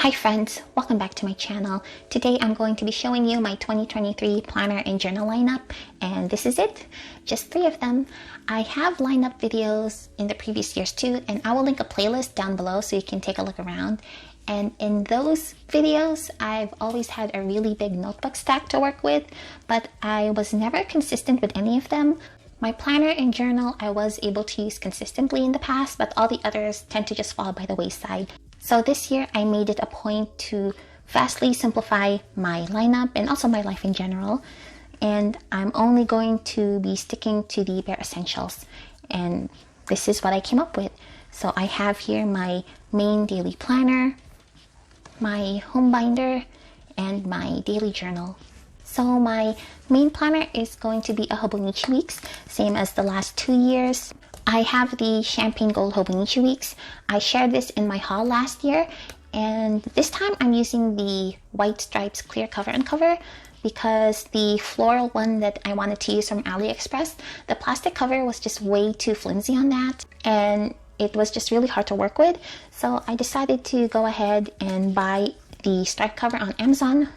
Hi friends, welcome back to my channel. Today I'm going to be showing you my 2023 planner and journal lineup, and this is it, just 3 of them. I have lineup videos in the previous years too, and I will link a playlist down below so you can take a look around. And in those videos, I've always had a really big notebook stack to work with, but I was never consistent with any of them. My planner and journal I was able to use consistently in the past, but all the others tend to just fall by the wayside. So this year I made it a point to vastly simplify my lineup and also my life in general. And I'm only going to be sticking to the bare essentials. And this is what I came up with. So I have here my main daily planner, my home binder, and my daily journal. So my main planner is going to be a Hobonichi Weeks, same as the last 2 years. I have the Champagne Gold Hobonichi Weeks. I shared this in my haul last year, and this time I'm using the White Stripes Clear Cover and Cover because the floral one that I wanted to use from AliExpress, the plastic cover was just way too flimsy on that, and it was just really hard to work with. So I decided to go ahead and buy the stripe cover on Amazon,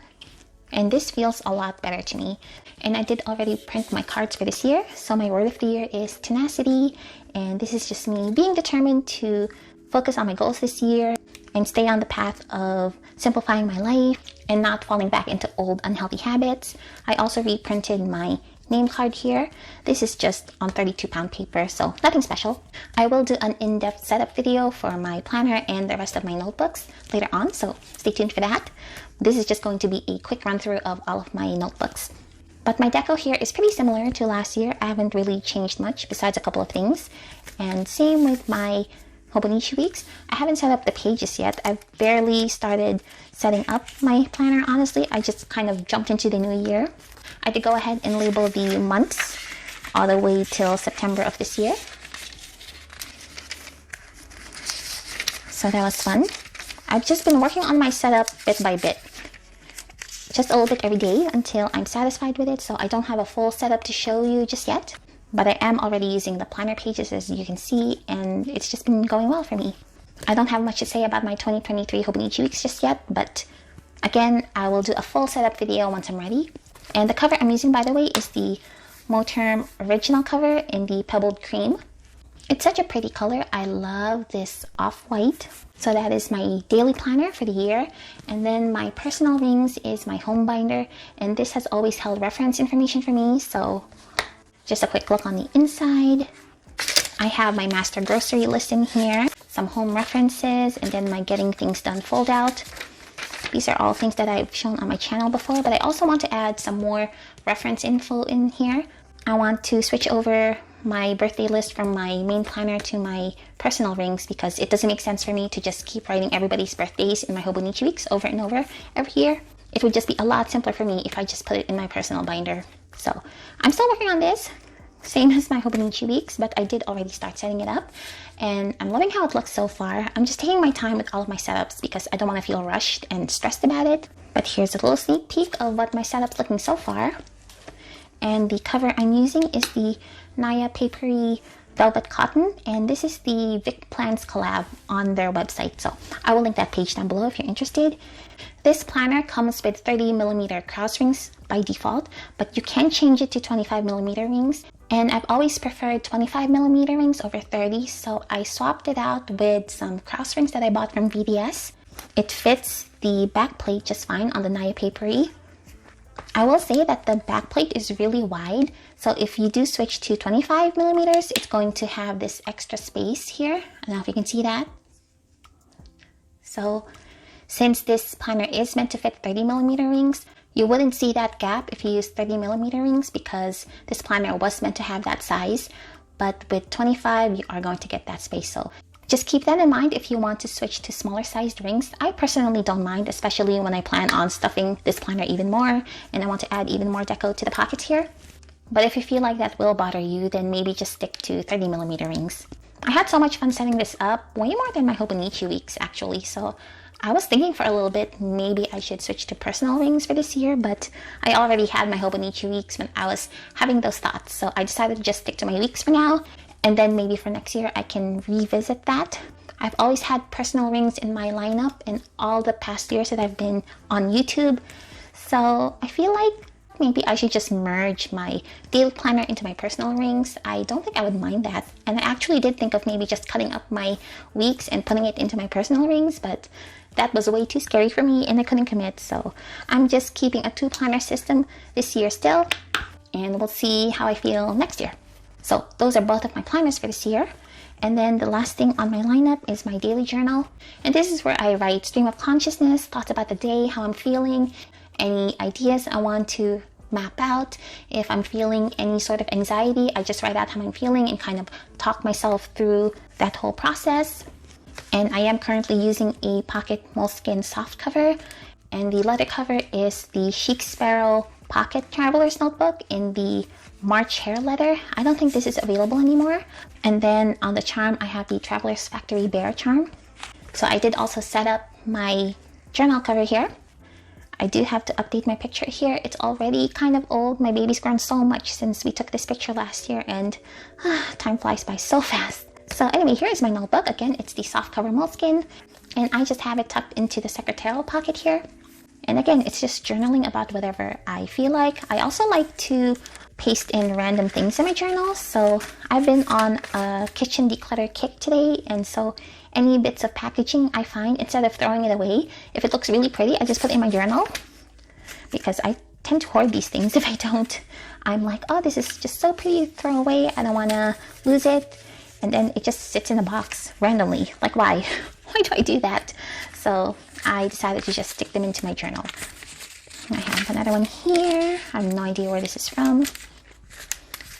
and this feels a lot better to me. And I did already print my cards for this year, so my word of the year is tenacity, and this is just me being determined to focus on my goals this year and stay on the path of simplifying my life and not falling back into old unhealthy habits. I also reprinted my name card here. This is just on 32-pound paper, so nothing special. I will do an in-depth setup video for my planner and the rest of my notebooks later on, so stay tuned for that. This is just going to be a quick run through of all of my notebooks. But my deco here is pretty similar to last year. I haven't really changed much besides a couple of things. And same with my Hobonichi Weeks. I haven't set up the pages yet. I've barely started setting up my planner, honestly. I just kind of jumped into the new year. I did go ahead and label the months all the way till September of this year. So that was fun. I've just been working on my setup bit by bit. Just a little bit every day until I'm satisfied with it, so I don't have a full setup to show you just yet. But I am already using the planner pages, as you can see, and it's just been going well for me. I don't have much to say about my 2023 Hobonichi Weeks just yet, but again, I will do a full setup video once I'm ready. And the cover I'm using, by the way, is the Moterm original cover in the Pebbled Cream. It's such a pretty color. I love this off-white. So that is my daily planner for the year. And then my personal rings is my home binder. And this has always held reference information for me. So just a quick look on the inside. I have my master grocery list in here, some home references, and then my getting things done fold out. These are all things that I've shown on my channel before, but I also want to add some more reference info in here. I want to switch over my birthday list from my main planner to my personal rings because it doesn't make sense for me to just keep writing everybody's birthdays in my Hobonichi Weeks over and over every year. It would just be a lot simpler for me if I just put it in my personal binder. So I'm still working on this, same as my Hobonichi Weeks, but I did already start setting it up, and I'm loving how it looks so far. I'm just taking my time with all of my setups because I don't want to feel rushed and stressed about it. But here's a little sneak peek of what my setup's looking so far. And the cover I'm using is the Naya Papery Velvet Cotton, and this is the Vic Plants collab on their website, so I will link that page down below if you're interested. This planner comes with 30mm cross rings by default, but you can change it to 25mm rings, and I've always preferred 25mm rings over 30, so I swapped it out with some cross rings that I bought from VDS. It fits the back plate just fine on the Naya Papery. I will say that the back plate is really wide, so if you do switch to 25mm, it's going to have this extra space here. I don't know if you can see that. So since this planner is meant to fit 30mm rings, you wouldn't see that gap if you use 30mm rings because this planner was meant to have that size, but with 25 you are going to get that space. So just keep that in mind if you want to switch to smaller sized rings. I personally don't mind, especially when I plan on stuffing this planner even more and I want to add even more deco to the pockets here. But if you feel like that will bother you, then maybe just stick to 30mm rings. I had so much fun setting this up, way more than my Hobonichi Weeks actually, so I was thinking for a little bit maybe I should switch to personal rings for this year, but I already had my Hobonichi Weeks when I was having those thoughts, so I decided to just stick to my weeks for now, and then maybe for next year I can revisit that. I've always had personal rings in my lineup in all the past years that I've been on YouTube. So I feel like maybe I should just merge my daily planner into my personal rings. I don't think I would mind that. And I actually did think of maybe just cutting up my weeks and putting it into my personal rings, but that was way too scary for me and I couldn't commit. So I'm just keeping a 2-planner system this year still, and we'll see how I feel next year. So those are both of my planners for this year. And then the last thing on my lineup is my daily journal. And this is where I write stream of consciousness, thoughts about the day, how I'm feeling, any ideas I want to map out. If I'm feeling any sort of anxiety, I just write out how I'm feeling and kind of talk myself through that whole process. And I am currently using a pocket Moleskine soft cover, and the leather cover is the Chic Sparrow Pocket Traveler's Notebook in the March hair leather. I don't think this is available anymore. And then on the charm, I have the Traveler's Factory Bear charm. So I did also set up my journal cover here. I do have to update my picture here. It's already kind of old. My baby's grown so much since we took this picture last year, and time flies by so fast. So anyway, here is my notebook. Again, it's the soft cover Moleskine, and I just have it tucked into the secretarial pocket here. And again, it's just journaling about whatever I feel like. I also like to paste in random things in my journal. So I've been on a kitchen declutter kick today, and so any bits of packaging I find, instead of throwing it away, if it looks really pretty, I just put it in my journal, because I tend to hoard these things if I don't. I'm like, oh, this is just so pretty to throw away. I don't want to lose it. And then it just sits in a box randomly. Like, why? Why do I do that? So I decided to just stick them into my journal. I have another one here. I have no idea where this is from.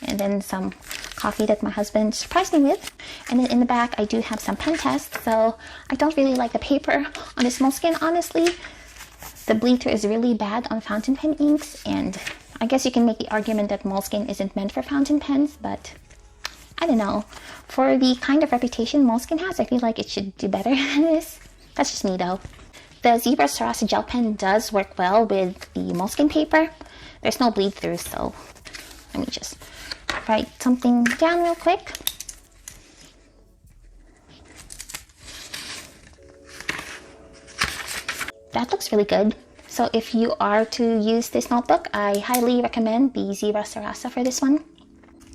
And then some coffee that my husband surprised me with. And then in the back, I do have some pen tests. So I don't really like the paper on this Moleskine, honestly. The bleed through is really bad on fountain pen inks. And I guess you can make the argument that Moleskine isn't meant for fountain pens, but I don't know. For the kind of reputation Moleskine has, I feel like it should do better than this. That's just me though. The Zebra Sarasa gel pen does work well with the Moleskine paper. There's no bleed through, so let me just write something down real quick. That looks really good. So if you are to use this notebook, I highly recommend the Zebra Sarasa for this one.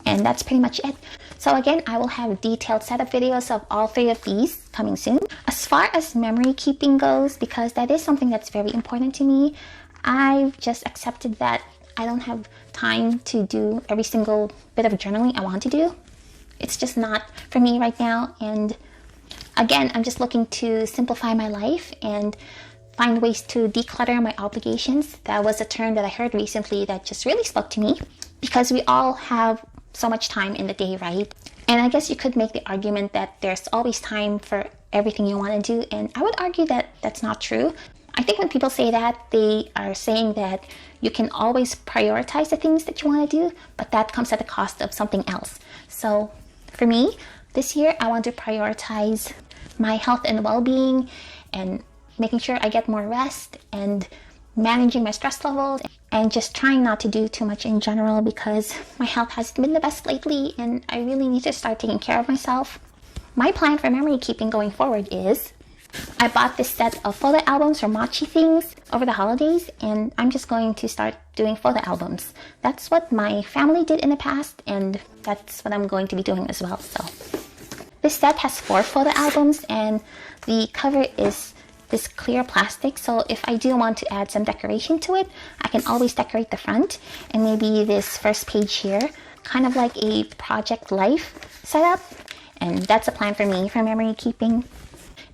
And that's pretty much it. So again, I will have detailed setup videos of all 3 of these coming soon. As far as memory keeping goes, because that is something that's very important to me, I've just accepted that I don't have time to do every single bit of journaling I want to do. It's just not for me right now. And again, I'm just looking to simplify my life and find ways to declutter my obligations. That was a term that I heard recently that just really spoke to me, because we all have so much time in the day, right? And I guess you could make the argument that there's always time for everything you want to do, and I would argue that that's not true. I think when people say that, they are saying that you can always prioritize the things that you want to do, but that comes at the cost of something else. So for me, this year, I want to prioritize my health and well-being and making sure I get more rest and managing my stress levels and just trying not to do too much in general, because my health hasn't been the best lately and I really need to start taking care of myself. My plan for memory keeping going forward is I bought this set of photo albums from Mochi Things over the holidays, and I'm just going to start doing photo albums. That's what my family did in the past, and that's what I'm going to be doing as well. So this set has 4 photo albums, and the cover is this clear plastic, so if I do want to add some decoration to it, I can always decorate the front. And maybe this first page here, kind of like a Project Life setup, and that's a plan for me for memory keeping.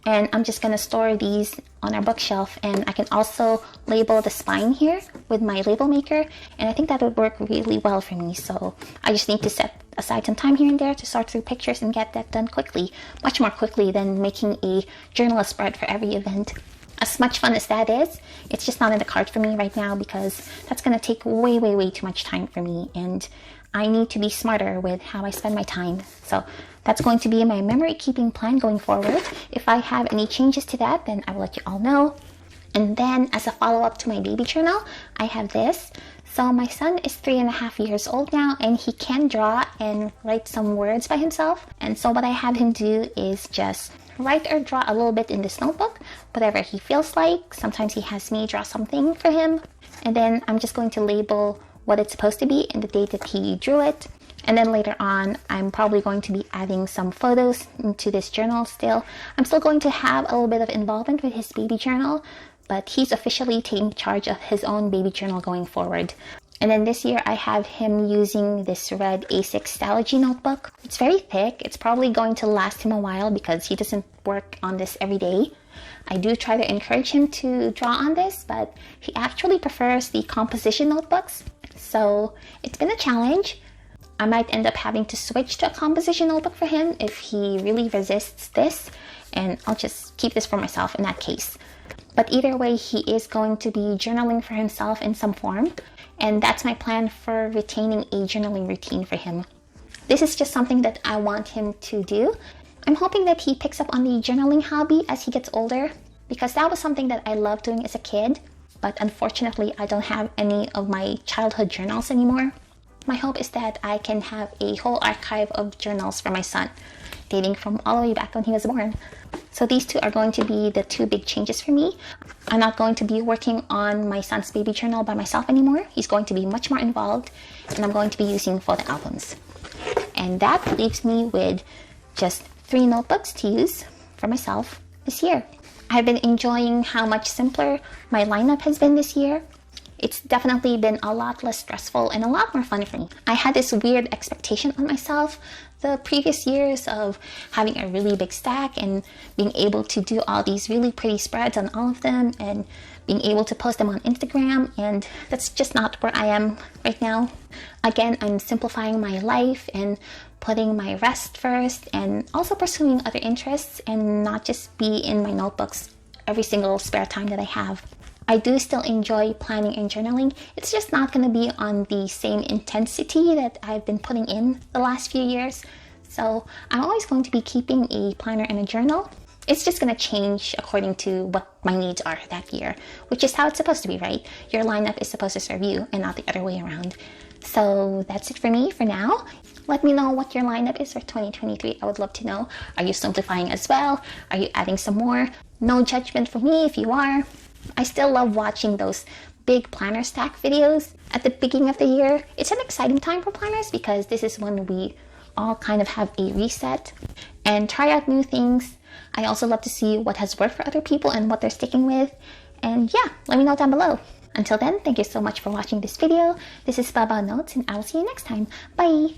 And I'm just going to store these on our bookshelf, and I can also label the spine here with my label maker, and I think that would work really well for me. So I just need to set aside some time here and there to sort through pictures and get that done quickly, much more quickly than making a journalist spread for every event. As much fun as that is, it's just not in the cards for me right now, because that's going to take way too much time for me, and I need to be smarter with how I spend my time. So that's going to be my memory keeping plan going forward. If I have any changes to that, then I will let you all know. And then as a follow-up to my baby journal, I have this. So my son is 3.5 years old now, and he can draw and write some words by himself. And so what I have him do is just write or draw a little bit in this notebook, whatever he feels like. Sometimes he has me draw something for him, and then I'm just going to label what it's supposed to be and the date that he drew it. And then later on, I'm probably going to be adding some photos into this journal still. I'm still going to have a little bit of involvement with his baby journal, but he's officially taking charge of his own baby journal going forward. And then this year, I have him using this red A6 Stalogy notebook. It's very thick. It's probably going to last him a while because he doesn't work on this every day. I do try to encourage him to draw on this, but he actually prefers the composition notebooks. So it's been a challenge. I might end up having to switch to a composition notebook for him if he really resists this, and I'll just keep this for myself in that case. But either way, he is going to be journaling for himself in some form, and that's my plan for retaining a journaling routine for him. This is just something that I want him to do. I'm hoping that he picks up on the journaling hobby as he gets older, because that was something that I loved doing as a kid, but unfortunately I don't have any of my childhood journals anymore. My hope is that I can have a whole archive of journals for my son, dating from all the way back when he was born. So these two are going to be the two big changes for me. I'm not going to be working on my son's baby journal by myself anymore. He's going to be much more involved, and I'm going to be using photo albums. And that leaves me with just 3 notebooks to use for myself this year. I've been enjoying how much simpler my lineup has been this year. It's definitely been a lot less stressful and a lot more fun for me. I had this weird expectation on myself the previous years of having a really big stack and being able to do all these really pretty spreads on all of them and being able to post them on Instagram, and that's just not where I am right now. Again, I'm simplifying my life and putting my rest first and also pursuing other interests and not just be in my notebooks every single spare time that I have. I do still enjoy planning and journaling. It's just not going to be on the same intensity that I've been putting in the last few years. So I'm always going to be keeping a planner and a journal. It's just going to change according to what my needs are that year, which is how it's supposed to be, right? Your lineup is supposed to serve you and not the other way around. So that's it for me for now. Let me know what your lineup is for 2023. I would love to know. Are you simplifying as well? Are you adding some more? No judgment from me if you are. I still love watching those big planner stack videos at the beginning of the year. It's an exciting time for planners because this is when we all kind of have a reset and try out new things. I also love to see what has worked for other people and what they're sticking with. And yeah, let me know down below. Until then, thank you so much for watching this video. This is Baba Notes, and I will see you next time. Bye!